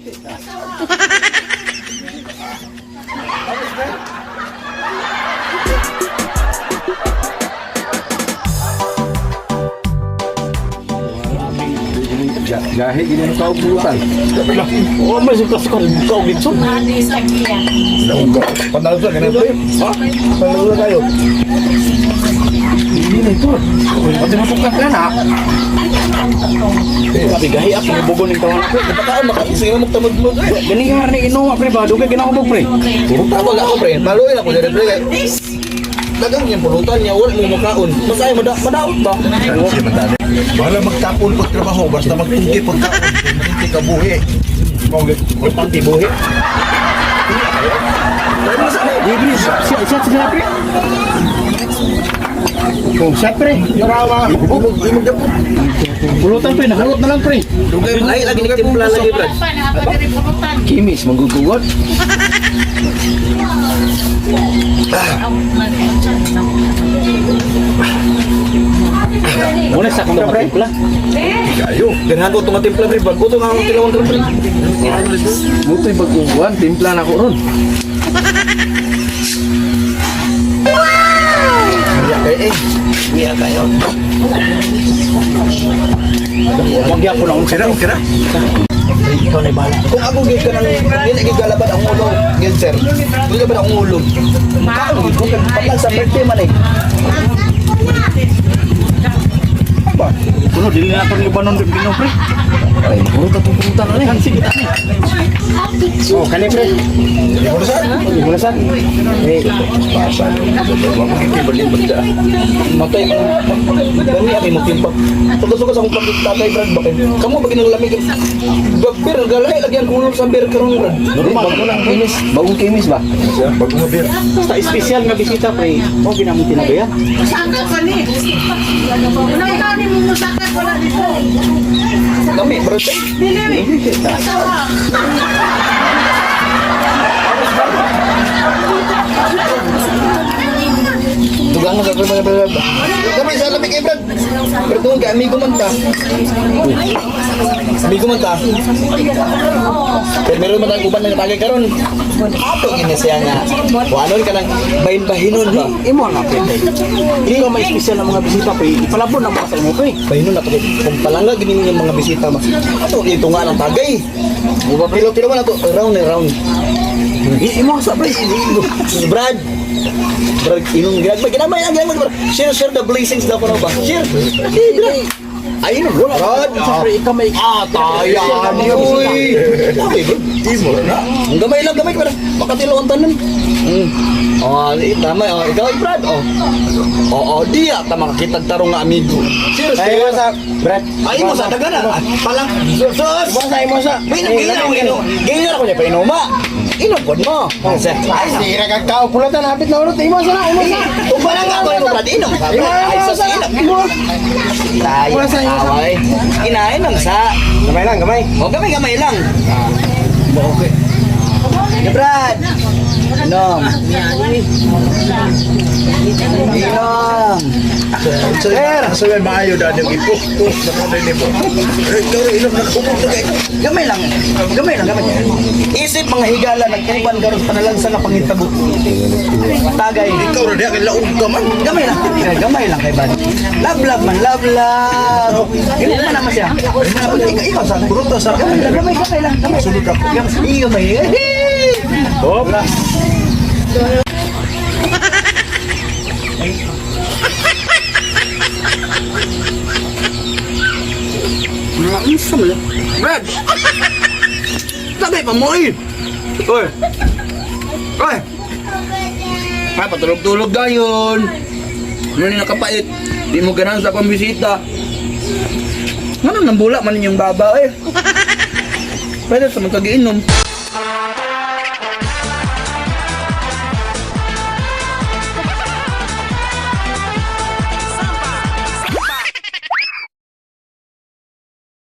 Gahe gini ang kauputan. Oh, may suka-suka kau gitu. Panalo sa ganito. Ha? Panalo na tayo. Ini itu. Pati masukan ka na. Tapi gahi ako bugon ng tawon ko. Kapataan makaising mo magtamod-mod. Ganihar ni inuwa pre ba dugay ginako pre. Puro tawag ako pre. Maluin ako dire pre. Dagang yung pulutan niya wala mo makaon. Masay madaot ba? Wala magtapon pag trabaho basta magtunggi pagkaon. Hindi ka buhi. Importante buhi. Libre siya sila pre. Kung siya pre, yarawa. Pulutan pre, nakulot na lang pre. Dugay ay lagi ni timpla lagi brad. Kimis manggugugot. Muna sa kong timpla. Kayo, ganahan ko itong timpla pre. Bago ito nga ang tilawang pre. Mutoy pagkukuhan, timpla na ko ron. Iya kayo. Magya ko na kung sira. Ikaw na ibala. Kung ako gid ka nang dili gid galabad ang ulo, gid sir. Dili galabad ang ulo. Kaon gid ko patag sa birthday man eh. Ba, kuno dili na to ni banon di Pino pre. Ay, puro tapupuntan na Kan sige ani. Oh, kani pre. Bulasan. Basa. Wa mo kay balin bagda. Matay ka. Gani abi mo timpa. Suga-suga sa akong pagtatay brad bakay. Kamu bagay nang lamig. Gabir galay lagi ang kulong sa beer karon brad. Normal ko lang kimis. Bagong kimis ba? Bagong mabir. Basta special nga bisita pre. O ginamit na ba yan? Masakit pa ni. Unang kani mo masakit wala dito. Kami brad. Dili. Asawa. Dugang sa mga brad. Kami sa lamig kay brad. Pero kay amigo man ta. Amigo man ta. Pero meron man tayong uban na tagay karon. Ato gini siya nga. Wanon ka lang bahin-bahinon ba? Imo na pre. Hindi ko may special na mga bisita pre. Palabon na mga sa imo pre. Bahinon na pati. Kung palangga gini yung mga bisita ma. Ato ito nga ng tagay. Uba pilo man ato round and round. Imo sa pre. Brad. Brad, inong ginamay lang ginamay. Share the blessings daw ko na ba? Share. Brad. Ayun, Brad. Sa pre ikaw may Tayan uy. Okay, bro. Imo na. Ang gamay lang, gamay para makatilo ang tanan. Oh, tama. Oh, ikaw, Brad. Oh. Oo, di ata makakita tarong nga amigo. Cheers. Ay mo sa Brad. Ay mo sa dagan na. Palang. Sus. Imo sa. Gina ako niya pa inuma. Inugod mo. Ay, sira kag tao pulatan hapit na urot. Imo sa. Kung parang nga ako Brad, inom ka. Ay, sa inom. Tayo. Away. Kinain lang sa. Gamay lang, gamay. O, gamay lang. Okay. Brad. Inom. Inom. Sir, asa may maayo daan yung ipuh-puh sa mga nimo. Ikaw rin inom na kumot na kayo. Gamay lang. Isip mga higala nagtuban karon panalansa nga pangitabo. Tagay. Ikaw rin diya kay laog ka man. Gamay lang kay Bad. Love man, love. Ganun man naman siya. Ikaw sa bruto sa gamay lang. Sunod ako. Iyo may. Hop. Brad. Tagay pa mo eh. Oy. Ay, patulog-tulog dayon. Ano ni nakapait? Di mo ganahan sa akong bisita. Ano nang bula man yung baba eh. Pwede sa magkagiinom.